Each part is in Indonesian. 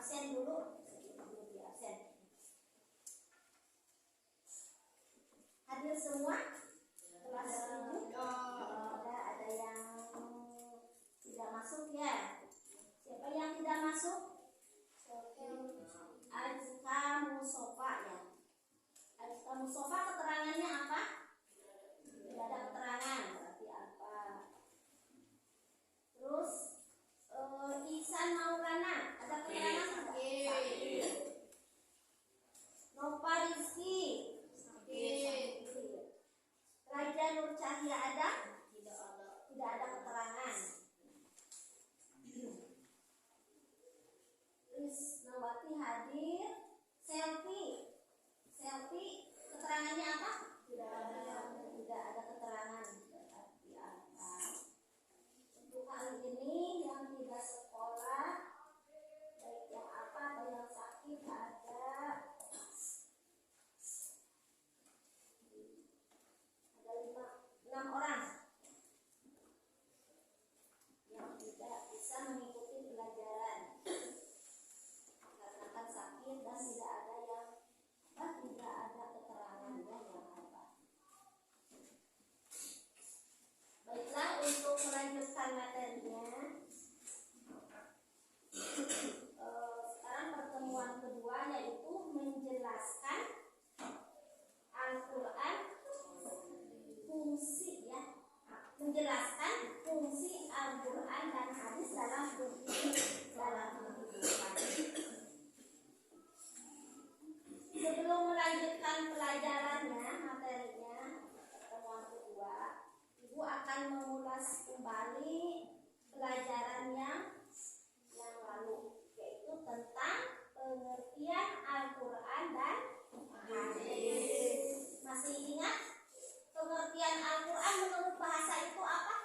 absen dulu. Di absen. Hadir semua? Kelas 7? Ada yang tidak masuk ya? Siapa yang tidak masuk? Azka Musofa ya. Azka Musofa keterangannya apa? Tidak ada keterangan, berarti apa? Terus Ihsan Maulana ada keterangan tidak? Nova Rizky Raja Nur Cahya ada? Tidak ada keterangan. Krisnawati hadir. Selfie keterangannya apa? Tidak ada keterangan. Berarti apa? Untuk kali ini yang tidak sekolah, baik yang apa atau yang sakit ada 6 orang yang tidak bisa mengikuti pelajaran karena kan sakit dan tidak ada keterangannya yang apa. Baiklah, untuk melanjutkan materinya, sekarang pertemuan kedua yaitu menjelaskan Al-Quran fungsi ya, menjelaskan fungsi Al-Quran dan hadis dalam kehidupan. Sebelum melanjutkan pelajarannya, materinya pertemuan kedua, Ibu akan mengulas kembali pelajaran yang lalu, yaitu tentang pengertian Al-Quran dan hadis. Masih ingat pengertian Al-Quran menurut bahasa itu apa?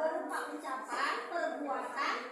Berupa ucapan, perbuatan,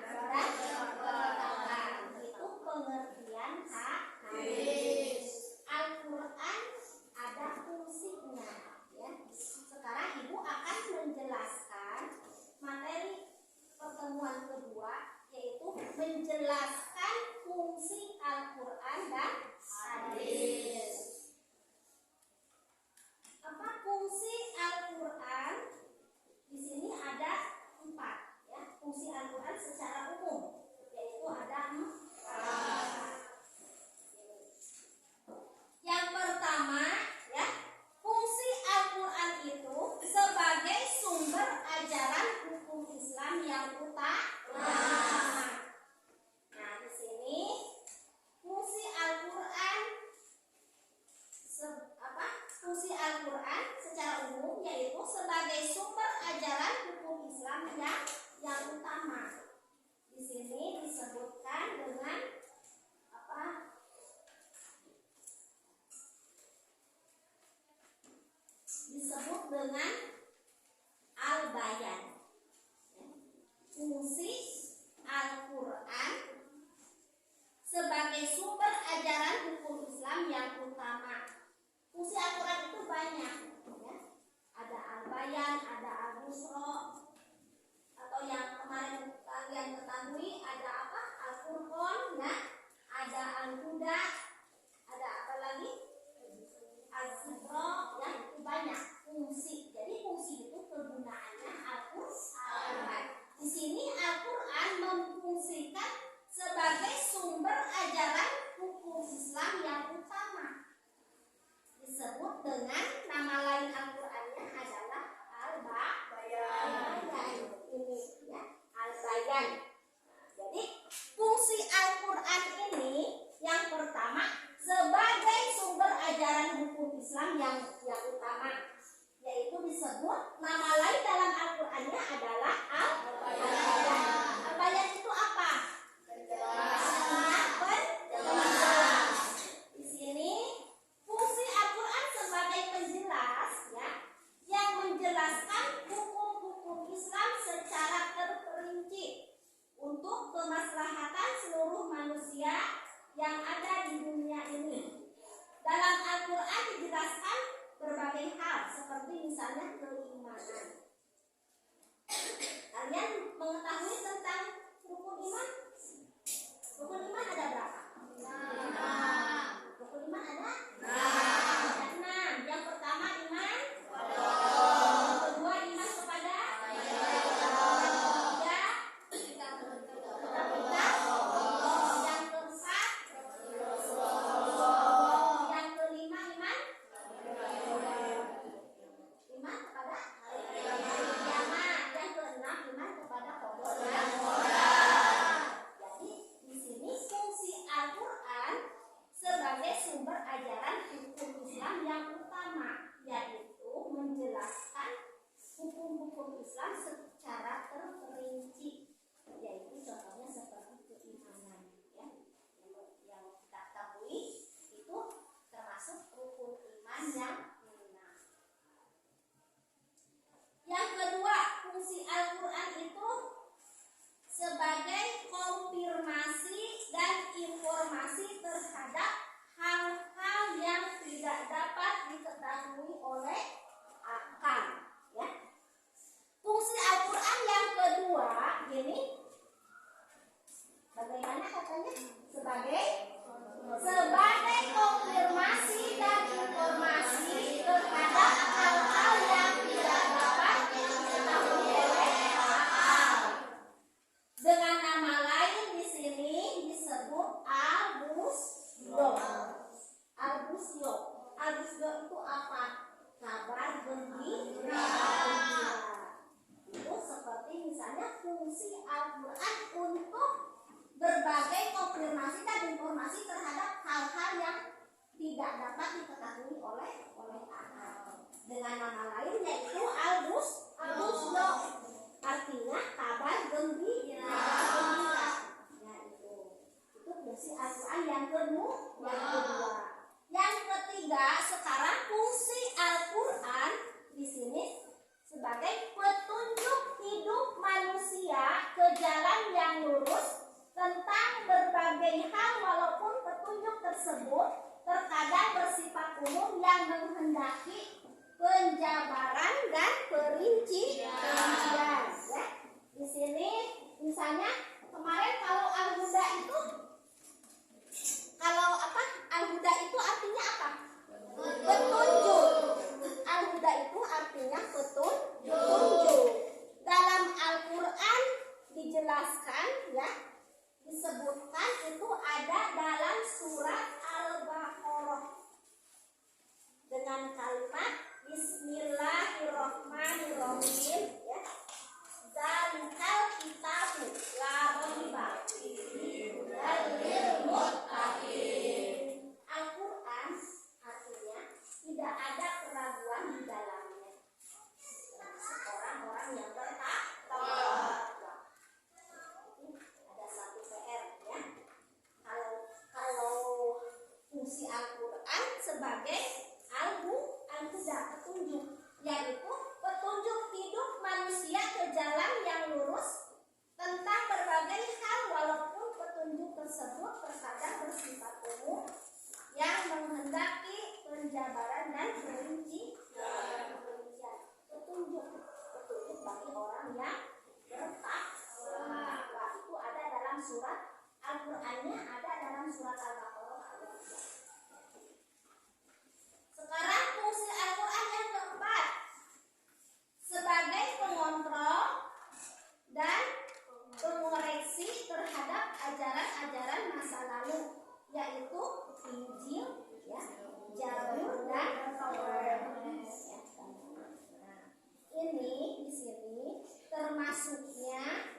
Kalian mengetahui tentang rukun iman? Rukun iman ada berapa? 6. Rukun iman ada? 6. Yang pertama iman. Yang kedua iman kepada. Islam secara terperinci, yaitu contohnya seperti keimanan, ya, yang kita ketahui itu termasuk rukun iman yang 6. Yang kedua, fungsi Al-Quran itu sebagai konfirmasi dan informasi terhadap hal-hal yang tidak dapat diketahui oleh akal, ya. Fungsi Al-Quran yang kedua ini bagaimana katanya? Sebagai konfirmasi dan informasi terhadap hal-hal yang tidak dapat diketahui oleh akal. Dengan nama lain di sini disebut al-busdo. Al-busdo. Al-busdo itu apa? Kabar gembira. Itu seperti misalnya fungsi Al-Quran untuk berbagai konfirmasi dan informasi terhadap hal-hal yang tidak dapat diketahui oleh akal. Dengan nama lain yaitu al-busdo, artinya kabar gembira. Ya, itu fungsi Al-Quran yang kedua. Yang ketiga, sekarang fungsi Al-Quran di sini sebagai petunjuk hidup manusia ke jalan yang lurus tentang berbagai hal, walaupun petunjuk tersebut terkadang bersifat umum yang menghendaki penjabaran dan perincian. Ya. Di sini misalnya kemarin kalau al-huda itu al-huda itu artinya apa? Petunjuk. Al-huda itu artinya petunjuk. Dalam Al-Quran dijelaskan, ya, disebutkan itu ada dalam surat Al-Baqarah dengan kalimat Bismillahirrahmanirrahim, ya. Zalikal kitabu la raiba fihi hudal lil muttaqin. Al-Quran artinya tidak ada keraguan di dalamnya, termasuk orang-orang yang bertakwa. Ada satu PR, ya. Kalau fungsi Al-Quran sebagai al-huda, petunjuk, yaitu petunjuk hidup manusia ke jalan yang lurus tentang berbagai hal, walaupun petunjuk tersebut terkadang bersifat umum yang menghendaki penjabaran dan perincian. Petunjuk bagi orang yang bertakwa. Itu ada dalam surat Al-Qur'annya, ada dalam surat Al-Baqarah. Sekarang fungsi Al-Quran yang keempat sebagai pengontrol dan pengoreksi terhadap ajaran-ajaran masa lalu, yaitu Injil, ya, Zabur dan Taurat. Nah, ini di sini termasuknya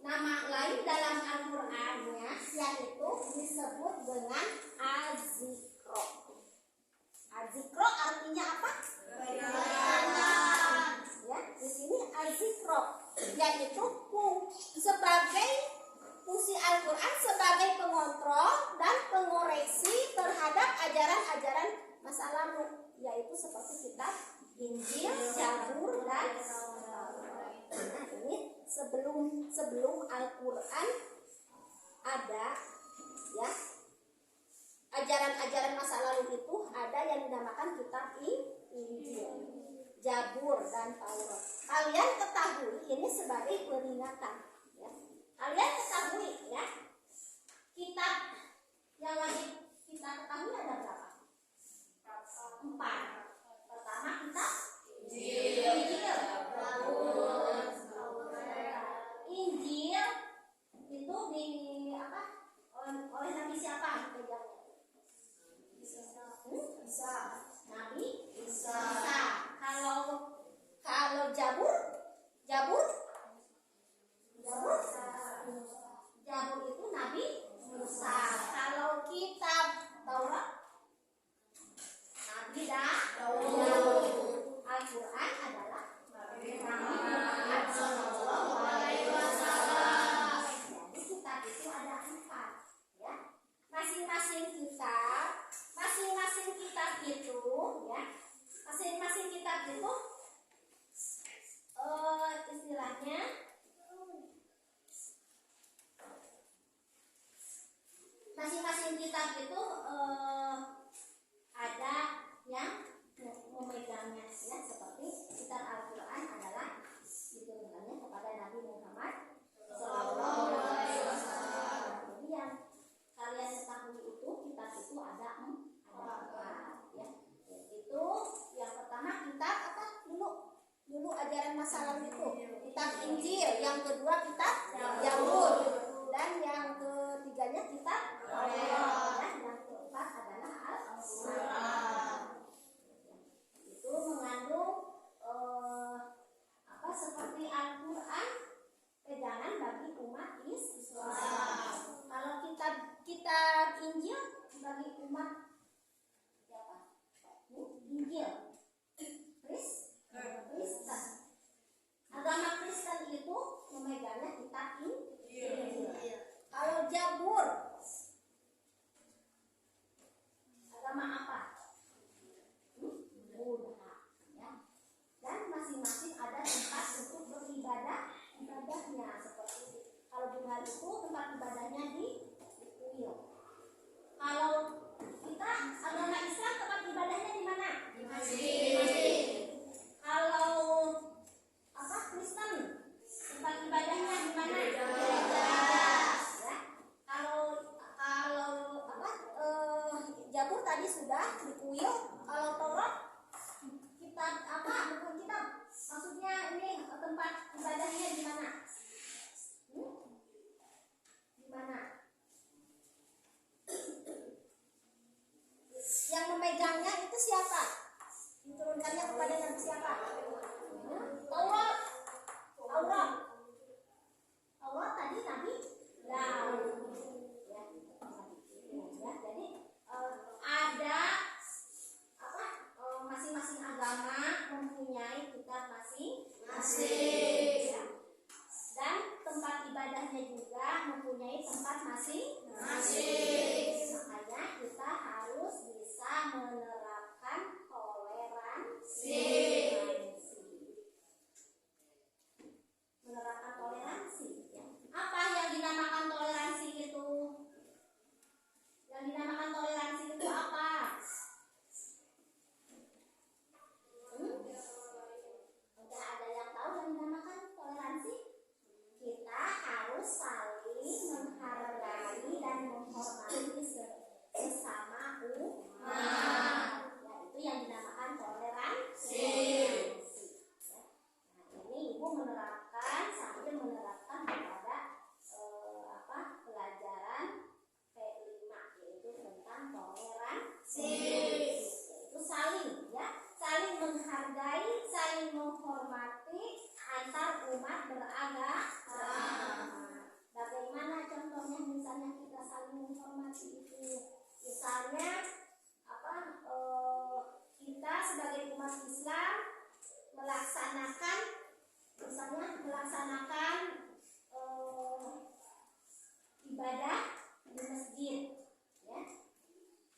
nama lain dalam Al-Qur'annya, yaitu disebut dengan Az-Zikro. Az-Zikro artinya apa? Ya, di sini Az-Zikro yaitu sebagai fungsi Al-Quran sebagai pengontrol dan pengoreksi terhadap ajaran-ajaran masa lalu, yaitu seperti kitab Injil, Zabur dan Taurat. Nah, ini sebelum Al-Quran ada, ya, ajaran-ajaran masa lalu itu ada yang dinamakan kitab Injil. Zabur dan Taurat. Kalian ketahui ini sebagai peringatan. Ya. Kalian ketahui ya, kitab yang wajib kita ketahui ada berapa? 4. Pertama kitab Injil. Injil itu di apa? Oleh Nabi siapa pegangnya? Isa. Nabi Isa. Kalau Zabur itu Nabi Musa. Kalau kitab Taurat Nabi Daud. Al-Quran adalah Nabi Muhammad Sallallahu Alaihi Wasallam. Jadi kitab itu ada 4 ya. Masing-masing kitab itu ya. Masing-masing kitab itu istilahnya masing-masing kitab itu ada yang memegangnya ya, seperti kitab Al-Quran adalah diturunkannya kepada Nabi Muhammad Sallallahu Alaihi Wasallam. Jadi yang kalian ketahui itu kitab itu ada 4 ya. Itu yang pertama kitab apa dulu ajaran masa lalu itu kitab Injil, yang kedua kitab Zabur, dan yang ketiganya kitab Taurat, dan yang keempat adalah Al-Quran. Itu mengandung seperti Al-Quran pegangan bagi umat Islam. Kalau kitab Injil bagi umat siapa? Injil Kristen. Agama Kristen itu memegangnya kitab Injil. Kalau Zabur agama apa? Buddha ya. Dan masing-masing ada tempat untuk ibadahnya. Seperti kalau Buddha itu tempat ibadahnya di kuil. Kalau kita agama Islam tempat ibadahnya di mana? Di masjid. Kalau Kristen tempat ibadahnya di mana? Gereja. Ya. Kalau Zabur tadi sudah di kuil. Kalau Taurat kitab bukan kitab. Maksudnya ini tempat ibadahnya di mana? Di mana? Yang memegangnya itu siapa? Diturunkannya kepada Nabi siapa? Taurat tadi Nabi Daud. Ya, jadi ada masing-masing agama mempunyai kitab masing-masing. Ya. Dan tempat ibadahnya juga mempunyai tempat masing-masing. Makanya kita harus bisa menerapkan toleransi. Ya. Apa yang dinamakan toleransi itu? Yang dinamakan toleransi itu apa? Enggak ada yang tahu yang dinamakan toleransi? Kita harus saling menghargai dan menghormati sesama umat. Ya, itu yang dinamakan toleransi. Ya. Nah, ini Ibu sambil menerapkan kepada pelajaran P5, yaitu tentang toleransi. Yaitu saling menghargai, saling menghormati antar umat beragama. Bagaimana contohnya? Misalnya kita saling menghormati itu, misalnya kita sebagai umat Islam melaksanakan ibadah di masjid ya.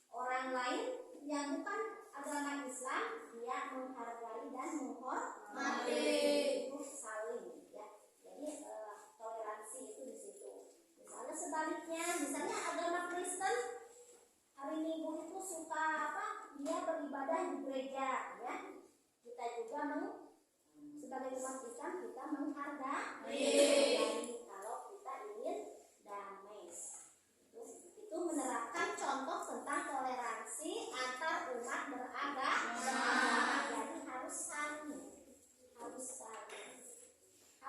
Orang lain yang bukan agama Islam dia menghargai dan menghormati, itu saling ya. Jadi toleransi itu di situ. Misalnya sebaliknya, misalnya agama Kristen hari Minggu itu suka dia beribadah di gereja ya. Kita juga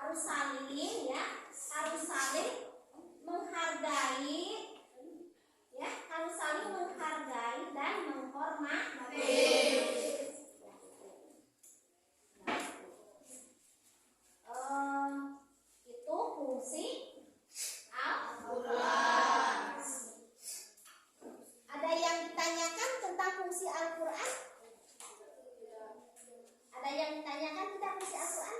harus saling ya, harus saling menghargai ya, harus saling menghargai dan menghormati. Itu fungsi Al-Quran. Ada yang ditanyakan tentang fungsi Al-Quran? Ada yang ditanyakan tentang fungsi Al-Quran?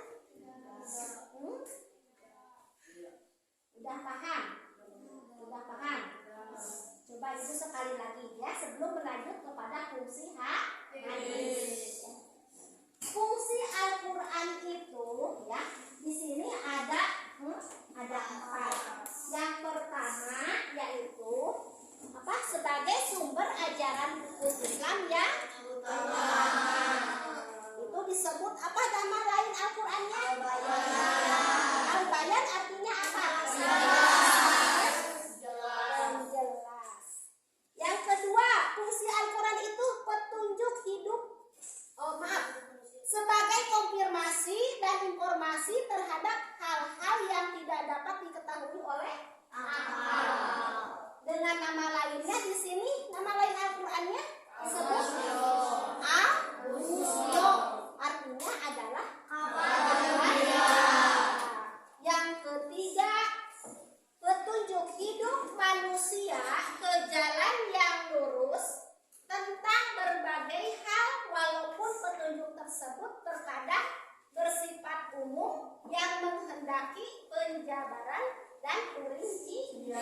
Udah paham? Udah paham? Coba itu sekali lagi ya sebelum berlanjut kepada fungsi hadis. Fungsi Al-Quran itu ya di sini ada 4. Yang pertama yaitu apa? Sebagai sumber ajaran hukum Islam yang utama. Itu disebut apa nama lain Al-Qurannya? Al-Bayan artinya apa? Jelas. Yang kedua, fungsi Al-Quran itu petunjuk hidup. Sebagai konfirmasi dan informasi terhadap hal-hal yang tidak dapat diketahui oleh akal. Dengan nama lainnya di sini, nama lain Al-Qurannya disebut Al-Musyok. Artinya adalah yang ketiga, petunjuk hidup manusia ke jalan yang lurus tentang berbagai hal, walaupun petunjuk tersebut terkadang bersifat umum yang menghendaki penjabaran dan perincian.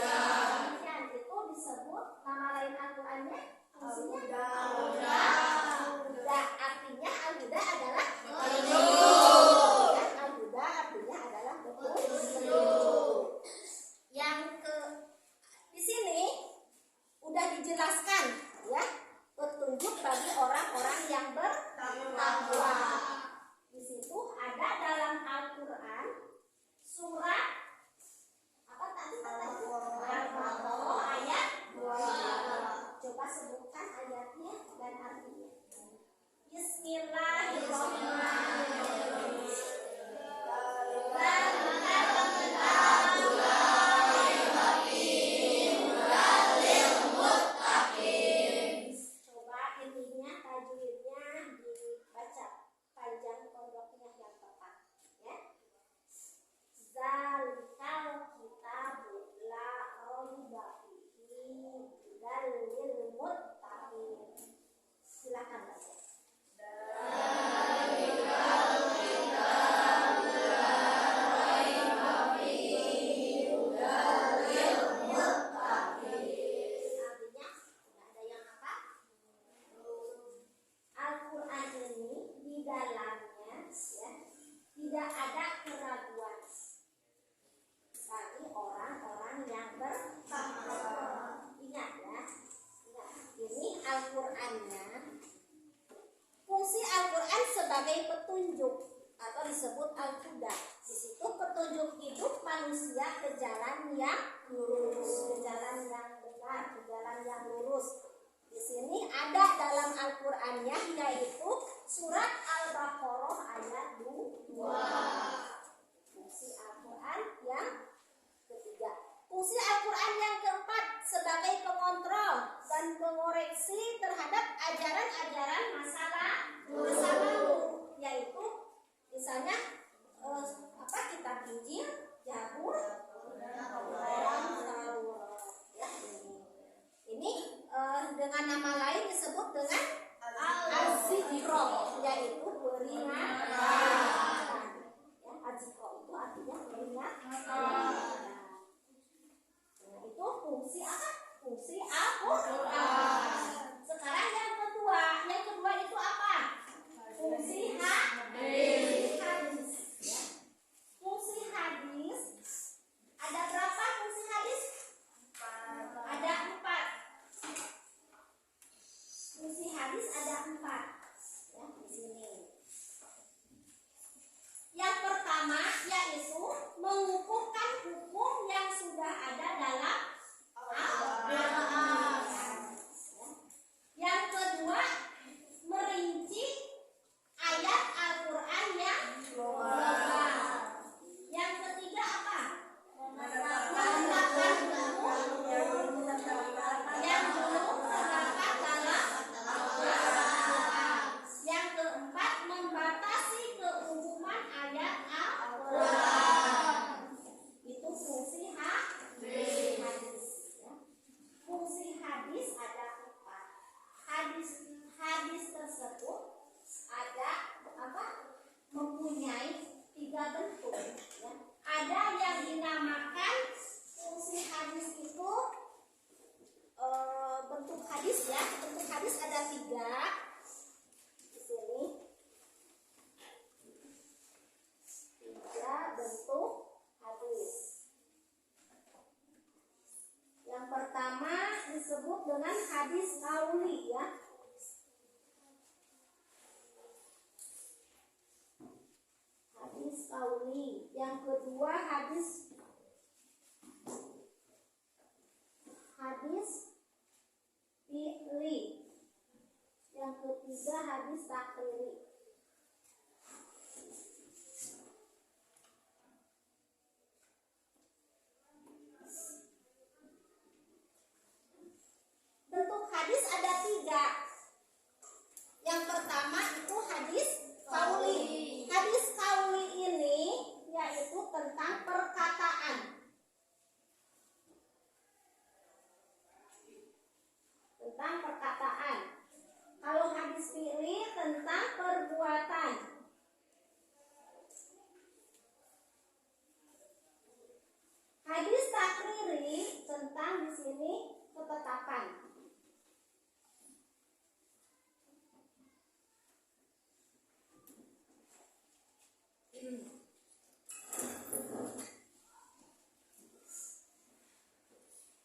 Itu disebut nama lain Al-Qurannya fungsinya Al-Huda. Artinya Al-Huda adalah petunjuk. Al-Huda artinya adalah petunjuk. Yang di sini udah dijelaskan ya, petunjuk bagi orang-orang yang bertakwa. Di situ ada dalam Al-Quran surat apa tadi katanya? Al-Baqarah ayat 2. Coba sebutkan ayatnya dan artinya. Bismillahirrahmanirrahim. Coba ininya tajwidnya dibaca panjang pondoknya yang tepat ya. Zalikal kitabu la raiba fihi hudal lil muttaqin. Silakan baca. Al-Quran ini di dalamnya ya, tidak ada keraguan bagi orang-orang yang bertakwa. Ingat ya, ingat. Ini Al-Qurannya, fungsi Al-Quran sebagai petunjuk atau disebut Al-Huda. Di situ petunjuk hidup manusia ke jalan yang lurus, ke jalan yang benar, ke jalan yang lurus. Di sini ada dalam Al-Qur'annya yaitu surat Al-Baqarah ayat 2. Fungsi Al-Qur'an yang ketiga. Fungsi Al-Qur'an yang keempat sebagai pengontrol dan pengoreksi terhadap ajaran-ajaran masa lalu, yaitu misalnya kitab Injil, Zabur, Taurat. Ya, ini dengan nama lain disebut dengan Al-Zikro, yaitu peringatan. Ya, Al-Zikro itu artinya peringatan. Nah, itu fungsi apa? Fungsi Al-Quran. Sekarang yang kedua itu apa? Fungsi hadis. Ya. Fungsi hadis ada berapa fungsi hadis? Ada 4. Fungsi hadis ada 4. Ya, di sini. Yang pertama yaitu mengukuhkan hukum yang sudah ada dalam Al-Quran. Yang kedua merinci ayat Al-Quran yang global. Yang mempunyai 3 bentuk ya. Ada yang dinamakan fungsi hadis itu bentuk hadis ya. Bentuk hadis ada 3 di sini. 3 bentuk hadis. Yang pertama disebut dengan hadis qauli ya. Hadis qauli. Yang kedua hadis fi'li. Yang ketiga hadis takriri. Bentuk hadis ada 3. Yang pertama itu hadis qauli. Hadis qauli ini yaitu tentang perkataan. Tentang perkataan. Kalau hadis fi'li tentang perbuatan. Hadis takriri tentang di sini ketetapan.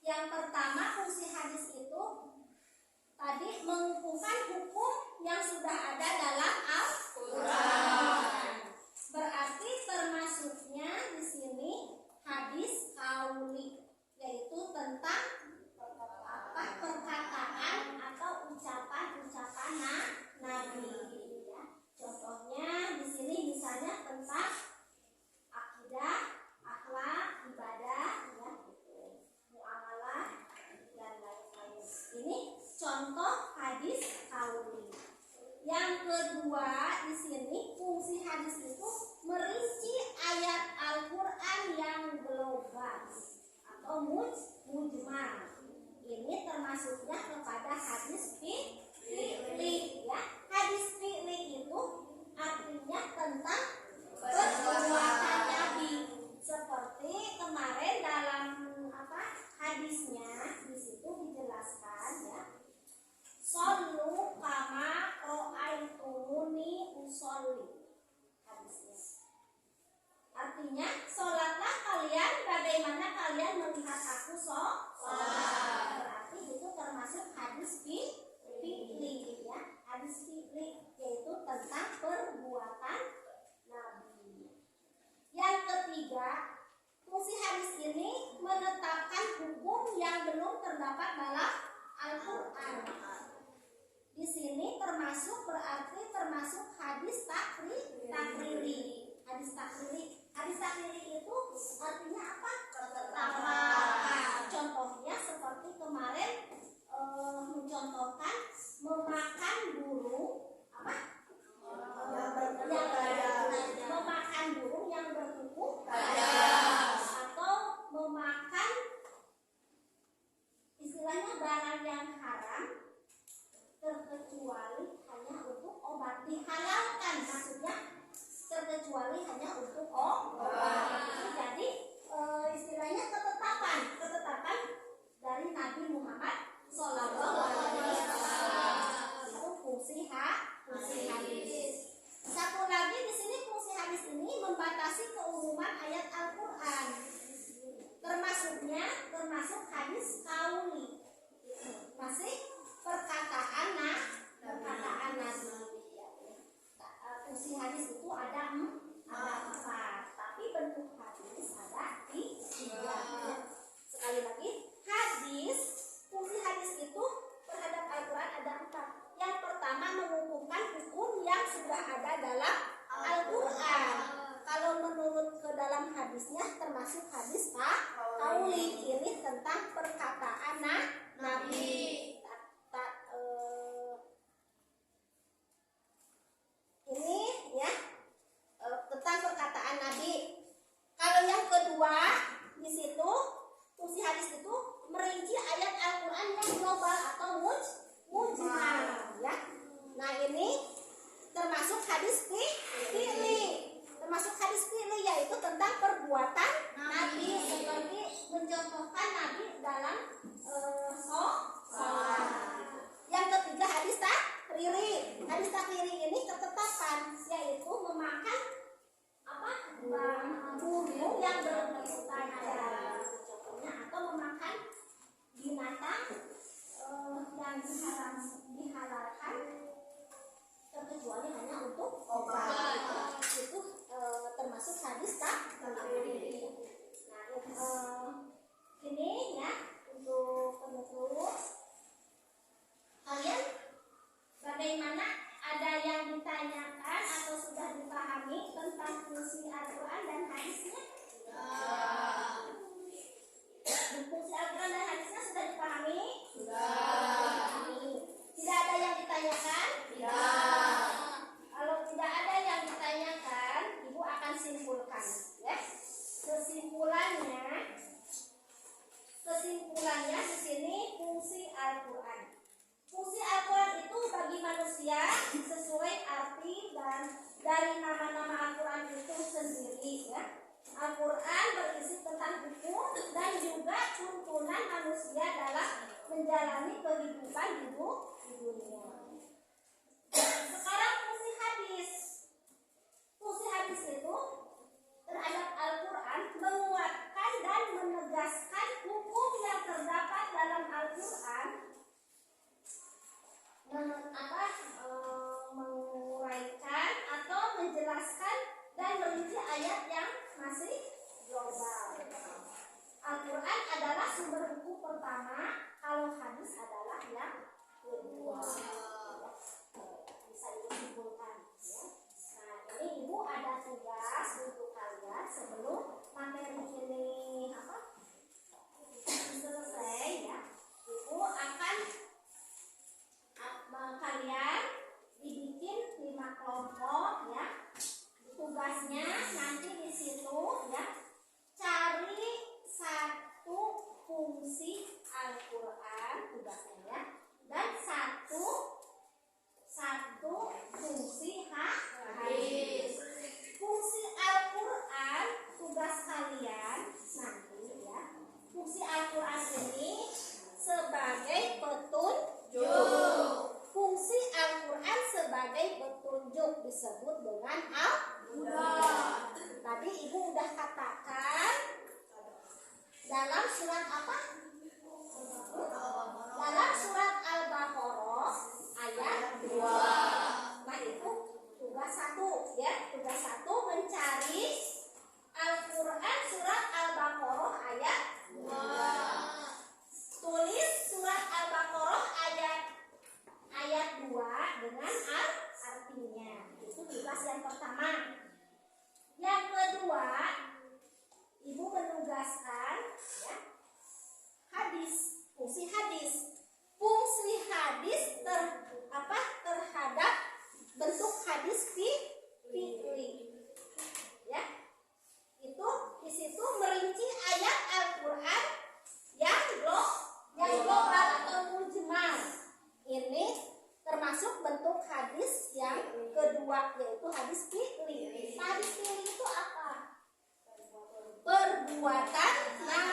Yang pertama fungsi hadis itu tadi mengukuhkan hukum yang sudah ada dalam Al-Qur'an. Berarti termasuknya di sini hadis qauli, yaitu tentang perkataan atau ucapan-ucapan Nabi. Ya. Contohnya di sini misalnya tentang akidah, akhlak, ibadah, ya, muamalah dan lain-lain. Ini contoh hadis qauli. Yang kedua di sini fungsi hadis itu merinci ayat Al-Qur'an yang global atau mujmal. Ini termasuknya kepada hadis fi'li ya. Hadis fi'li itu artinya tentang perbuatan Nabi. Seperti kemarin dalam hadisnya di situ dijelaskan ya. Shollu kama ra'aitumuni usolli. Hadisnya. Artinya, sholatlah kalian bagaimana kalian melihat aku sholat. Berarti itu termasuk hadis fi'li ya. Hadis fi'li yaitu tentang perbuatan Nabi. Yang ketiga, fungsi hadis ini menetapkan hukum yang belum terdapat dalam Al-Qur'an. Di sini termasuk hadis takriri. Hadis takriri itu artinya apa? Ketetapan. Contohnya seperti kemarin mencontohkan memakan burung apa? Memakan burung yang berkuku atau memakan istilahnya barang yang haram terkecuali hanya untuk obat, dihalalkan maksudnya terkecuali hanya untuk obat. Jadi istilahnya ketetapan dari Nabi Muhammad SAW. Itu fungsi hadis. Satu lagi di sini fungsi hadis ini membatasi keumuman ayat Al-Qur'an. Termasuk hadis qauli. Masih perkataan Nabi. Fungsi hadis itu ada 4, tapi bentuk hadis ada 3. Sekali lagi, fungsi hadis itu terhadap Al-Quran ada 4. Yang pertama mengukuhkan hukum yang sudah ada dalam Al-Quran. Kalau menurut ke dalam hadisnya termasuk hadis qauli, ini tentang perkataan Nabi. Ini ya tentang perkataan Nabi. Kalau yang kedua di situ fungsi hadis itu merinci ayat Al-Qur'an yang global atau mujmal ya. Nah, ini termasuk hadis fi'li. hadis takrir. Nah, ini ya untuk penutup. Kalian bagaimana, ada yang ditanyakan atau sudah dipahami tentang fungsi Al-Quran dan hadisnya? Fungsi Al-Quran dan hadisnya sudah dipahami? Tidak ada yang ditanyakan? Kalau tidak ada yang ditanyakan, Ibu akan simpulkan, ya. Kesimpulannya di sini fungsi Al-Quran. Fungsi Al-Quran itu bagi manusia sesuai arti dan dari nama-nama Al-Quran itu sendiri, ya. Al-Quran berisi tentang hukum dan juga tuntunan manusia dalam menjalani kehidupan di dunia. Sekarang fungsi hadis. Fungsi hadis itu terhadap Al-Quran menguatkan dan menegaskan hukum yang terdapat dalam Al-Quran, menguraikan atau menjelaskan dan merinci ayat yang masih global. Al-Quran adalah sumber hukum pertama, kalau hadis adalah yang kedua. Bisa disimpulkan, ya. Nah, ini Ibu ada tugas untuk kalian sebelum materi ini selesai, ya. Ibu akan kalian dibikin 5 kelompok, ya. Tugasnya nanti di situ, ya, cari satu fungsi Al-Quran tugasnya, ya, dan satu fungsi hadis. Fungsi Al-Quran tugas kalian nanti, ya. Fungsi Al-Quran ini sebagai petunjuk. Fungsi Al-Quran sebagai petunjuk disebut dengan Al-Quran. Tadi Ibu udah katakan dalam surat apa? Dalam surat Al-Baqarah ayat 2. Nah, itu tugas 1, ya. Tugas 1 mencari Al-Quran surat Al-Baqarah ayat 2. Tulis surat Al-Baqarah ayat 2 dengan artinya. Itu tugas yang pertama. Yang kedua, Ibu menugaskan, ya, hadis, fungsi hadis. Fungsi hadis terhadap bentuk hadis fi'li. Ya. Itu di situ merinci ayat Al-Quran yang global atau mujmal. Ini termasuk bentuk hadis yang kedua, yaitu hadis fi'li. Hadis fi'li itu apa? Perbuatan